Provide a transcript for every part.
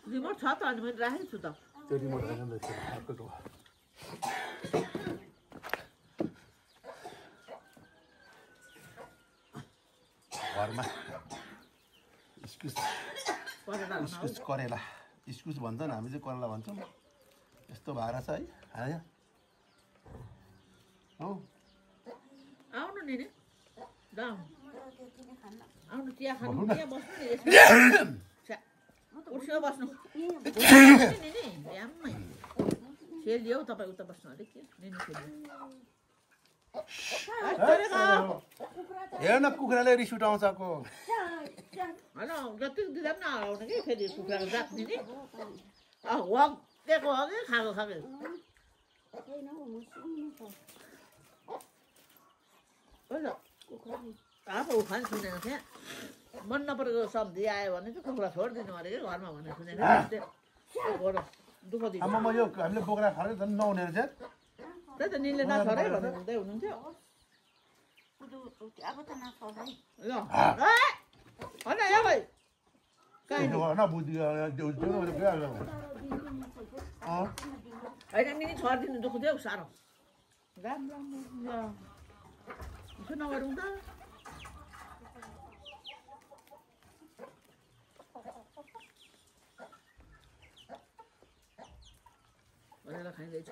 Remote छ त अनि मैले राखेको छु त त्यो रिमोट होइन रहेछ अर्को घरमा इस्कुस करेला इस्कुस भन्छन् हामी चाहिँ करेला भन्छौँ यस्तो भएर छ है आयो हौ आउनु नि आउनु चिया खानु चिया बस्नु नि उठ्यो बस्नु खेलियो तपाईँ उता बस्नु अलिक के निनी हेर न कुखुराले रिस उठाउँछको होइन जति दिँदा पनि नआउने कि फेरि कुखुराको जात दिने दिएको हो कि खाएको खाएको अब उखान सुनेको थिएँ मन नपरेको सब्जी आयो भने चाहिँ कुखुरा छोडिदिनु अरे कि घरमा भनेर सुनेको थिएँ दुःख दिन्छ आमा यो हामीले बोक्रा खाएर झन् नहुने रहेछ त्यही त निले नछोडै भनेर हुँदै हुनुहुन्थ्यो अब त नछोडै ल होइन यो भाइ होइन निनी छोडिदिनु दुःख थियो साह्रो राम्रो उसो नगरौँ त भनेर खाइँदैछ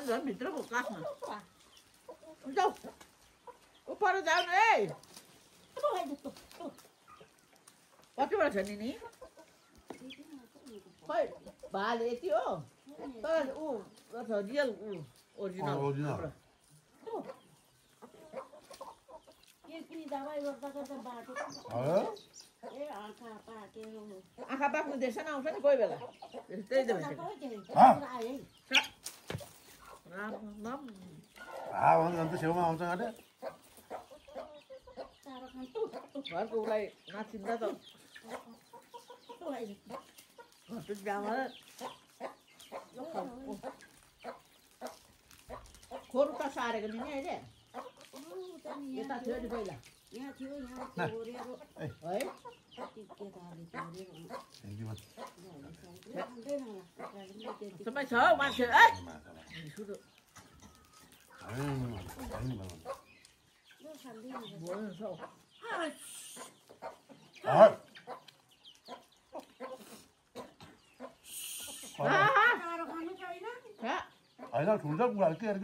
झन् भित्रको काखमा जाऊ उपर जाऊ न है कतिबाट छ नि खै भाले यति हो तर ऊ रियल ऊ ओरिजिनल आँखा पाक्नु देख्छ न आउँछ नि कोही बेला त्यही त छेउमा आउँछ अरे घरको उसलाई नाचिँदा त खोरु त सारेको नि अहिले यता थियो नि पहिला है सबै छ हौ मान्छे होइन ठुल्छ कुखुरा के अरे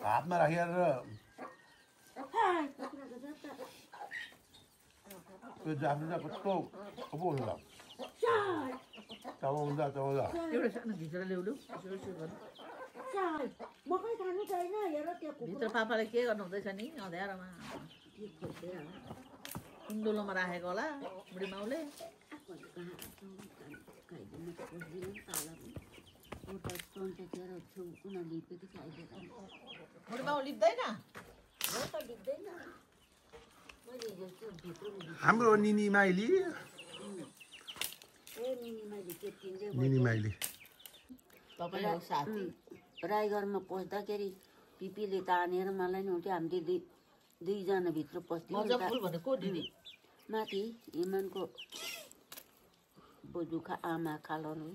हातमा राखेर त्यो जाफ्नु चाहिँ कस्तो पो हुन्छ चबाउँदा एउटा सानो घिचेर ल्याउनु भित्र पापाले के गर्नु हुँदैछ नि अँध्यारोमा कुन्दुलोमा राखेको होला बुढी माउले बुढी माउ लिप्दैन हाम्रो निनी माइली तपाईँ हो साथी राईघरमा पस्दाखेरि पिपीले तानेर मलाई नि हुन्थ्यो हामीले दुईजना भित्र पस्थ्यौँ माथि हिमानको बोजूका आमा खालनु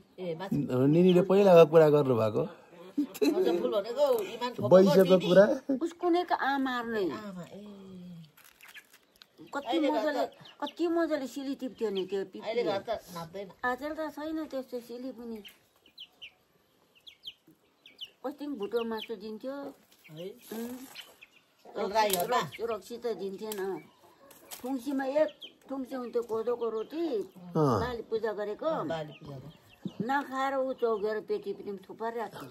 निनीले पहिलाको कुरा गर्नु भएको बैसको कुरा उसको नै आमा नै कति मजाले सिली टिप्थ्यो नि त्यो पिपीले आजकल त छैन त्यस्तो सिली पनि अस्ति भुटो मासु दिन्थ्यो रक्सी त दिन्थेन ठुङ्सीमा एक ठुङ्सी हुन्थ्यो कोदोको रोटी बाली पूजा गरेको नखाएर ऊ चौकेर पेटी पनि थुपारिरहेको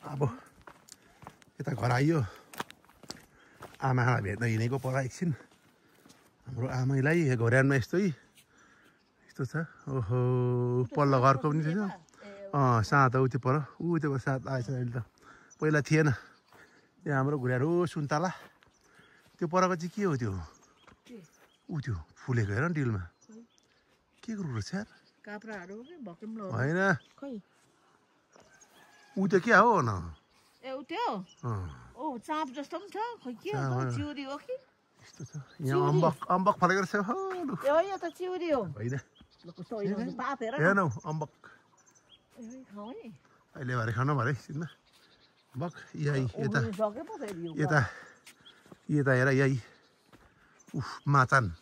अब यता घर आइयो आमालाई भेट्न हिँडेको पर एकछिन हाम्रो आमैलाई घोर्यानमा यस्तै यस्तो छ ओहो पल्लो घरको पनि थिएन सात उति पर ऊ त्यो सात आएछ अहिले त पहिला थिएन यहाँ हाम्रो घुर्यारो सुन्तला त्यो परको चाहिँ के हो त्यो ऊ त्यो फुलेको हेर न डिलमा के कुरो छ यार काप्राहरू के भक्कमलो होइन खै ऊ त्यो के हो न ए उ त्यो ओ चाँप जस्तो पनि छ खै के हो चिउरी हो कि यस्तो छ यहाँ अम्बक फलेको रहेछ हो लु ए यो त चिउरी हो होइन ल कस्तो होइन पाप हेर हेर न अम्बक ए खाऊ है अहिले भरे खानु भरे सिधै अम्बक यही यता सके पो फेरि यो यता यता हेर यही उफ माचान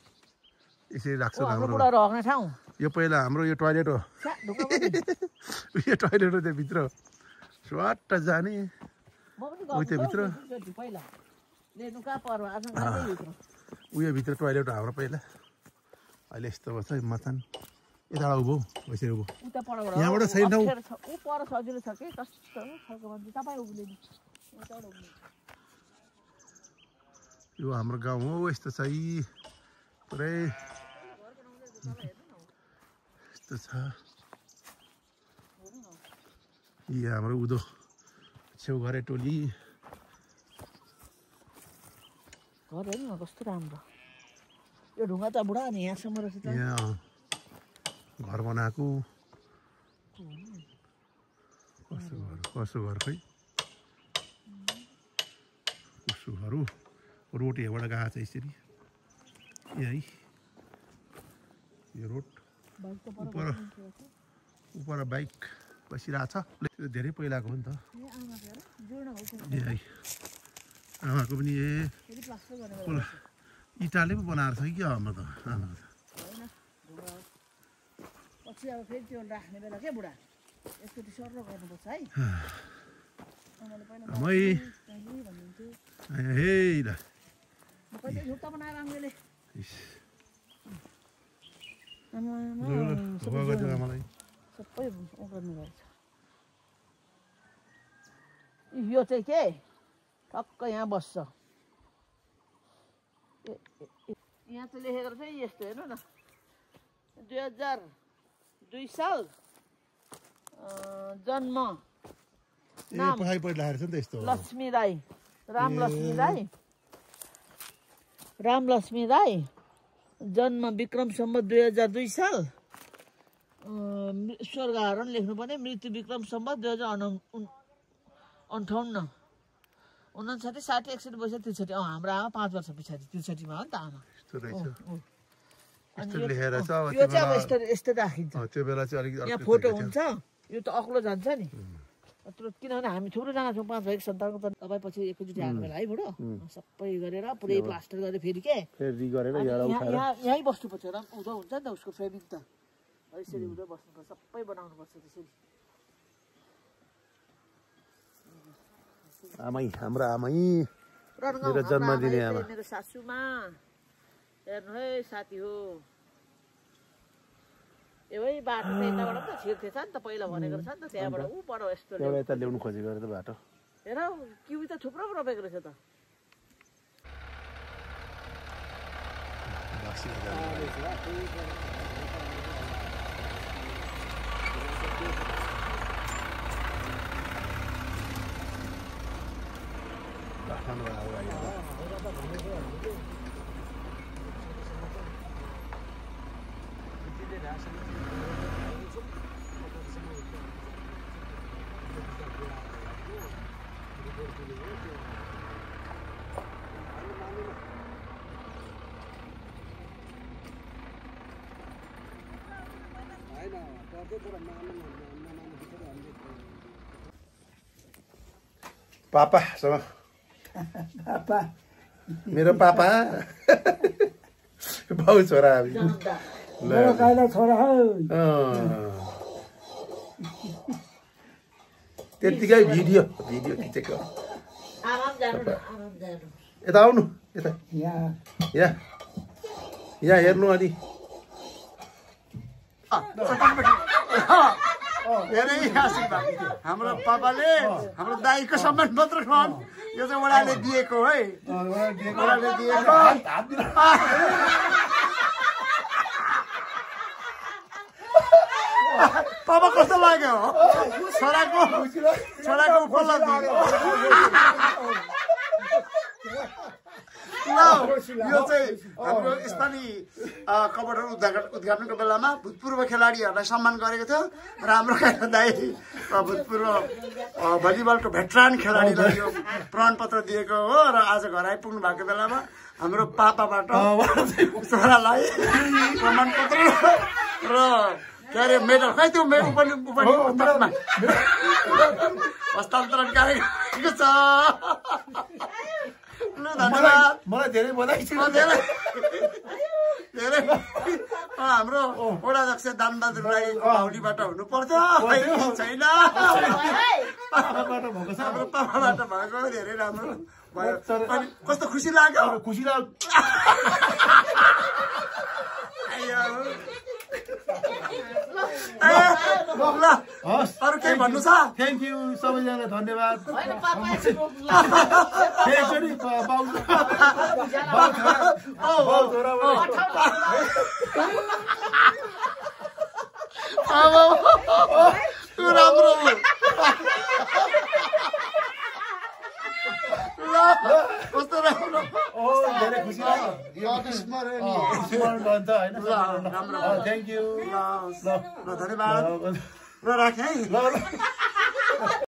यसरी राख्छ हाम्रो हाम्रो बुढा रहने ठाउँ यो पहिला हाम्रो यो टोयलेट हो छ्या ढुक्क पनि यो टोयलेट हो त्यहाँभित्र स्वाट जाने म पनि उ त्योभित्र गएको पहिला लेख्नु कहाँ पर्व आज भित्र उयो भित्र टोयलेट हो हाम्रो पहिला अहिले यस्तो छ मचान यताबाट उभो भइसक्यो उभो उता परबाट यहाँबाट छैन ठाउँ ऊ पर सजिलो छ के कस्तो खालको मान्छे तपाईँ उभिले यताबाट उभिले यो हाम्रो गाउँ हो यस्तो छ यी पुरै यस्तो छ यी हाम्रो उदो छेउघरे टोली घर हेर्नु न कस्तो राम्रो यो ढुङ्गा त बुढा नि यहाँसम्म रहेछ त यहाँ घर बनाएको कसो घर खै कसो घर हो रोड यहाँबाट गएको छ यसरी यही यो रोड उपर बाइक बसिरहेको छ त्यो धेरै पहिलाको हो नि त यही आमाको पनि इँटाले पो बनाएर छ कि के हाम्रो त आमाको पछि अब फेरि त्यो राख्ने बेला के बुढा एकचोटि सर गर्नुपर्छ है हे ल कहिले झुक्ता बनाएर आमाले मलाई सबै गर्नु भएछ यो चाहिँ के टक्क यहाँ बस्छ यहाँ चाहिँ लेखेको रहेछ यस्तो हेर्नु न 2002 साल जन्म नाम लक्ष्मी राई रामलक्ष्मी राई जन्म विक्रम सम्वत 2002 साल स्वर्गहरण लेख्नुपर्ने मृत्यु विक्रम सम्वत 2058 59 60 61 62 63 हाम्रो आमा 5 वर्ष पछाडि 63 मा हो नि त आमा यो चाहिँ अब यस्तो राखिन्छ यहाँ फोटो हुन्छ यो त अग्लो जान्छ नि किनभने हामी थुप्रोजना छौँ 5 भाइ सन्तानको त तपाईँ पछि एकैचोटि आएको बेला है बुढो सबै गरेर पुरै प्लास्टर गरेर फेरि के यहीँ बस्नुपर्छ र उँधो हुन्छ नि त उसको फ्रेमिङ त यसरी उँधो बस्नुपर्छ सबै बनाउनुपर्छ त्यसरी आमै हाम्रो आमै मेरो जन्मदिने आमा मेरो सासूमा हेर्नु है साथी हो एउटै बाटो त यताबाट त छिर्थेछ नि त पहिला भनेको रहेछ नि त त्यहाँबाट ऊ पर यस्तो यता ल्याउनु खोजेको रहेछ बाटो हेर किवी त थुप्रो रोपेको रहेछ त पापासँग मेरो पापा बाउ छोरा त्यतिकै भिडियो खिचेको यता आउनु यता यहाँ हेर्नु अलि धेरै आशीर्वाद हाम्रो पापाले हाम्रो दाईको सम्मान मात्र खाउन् यो चाहिँ वडाले दिएको है वडाले दिएको पापा कस्तो लाग्यो छोराको उपलब्धि ल यो चाहिँ हाम्रो स्थानीय कबडर उद्घाटनको बेलामा भूतपूर्व खेलाडीहरूलाई सम्मान गरेको थियो र हाम्रो दाइ भूतपूर्व भलिबलको भेटरान खेलाडीलाई यो प्रमाणपत्र दिएको हो र आज घर आइपुग्नु भएको बेलामा हाम्रो पापाबाट छोरालाई प्रमाणपत्र र के अरे मेडल खै त्यो मेडल पनि हस्तान्तरण गरेको छ। धन्यवाद। मलाई धेरै बधाई छ। धेरै हाम्रो वडाध्यक्ष दानबहादुर राई बाहुलीबाट हुनु पर्छ छैन हाम्रो पापाबाट भएको धेरै राम्रो भयो। कस्तो खुसी लाग्यो खुसी लाग्यो। अरू केही भन्नु छ? थ्याङ्क यू सबैजना धन्यवाद। राम्रो कस्तो राम्रो धेरै खुसी लाग्यो। स्मरण रहन्छ होइन। Thank you. ल धन्यवाद। ल राखेँ है।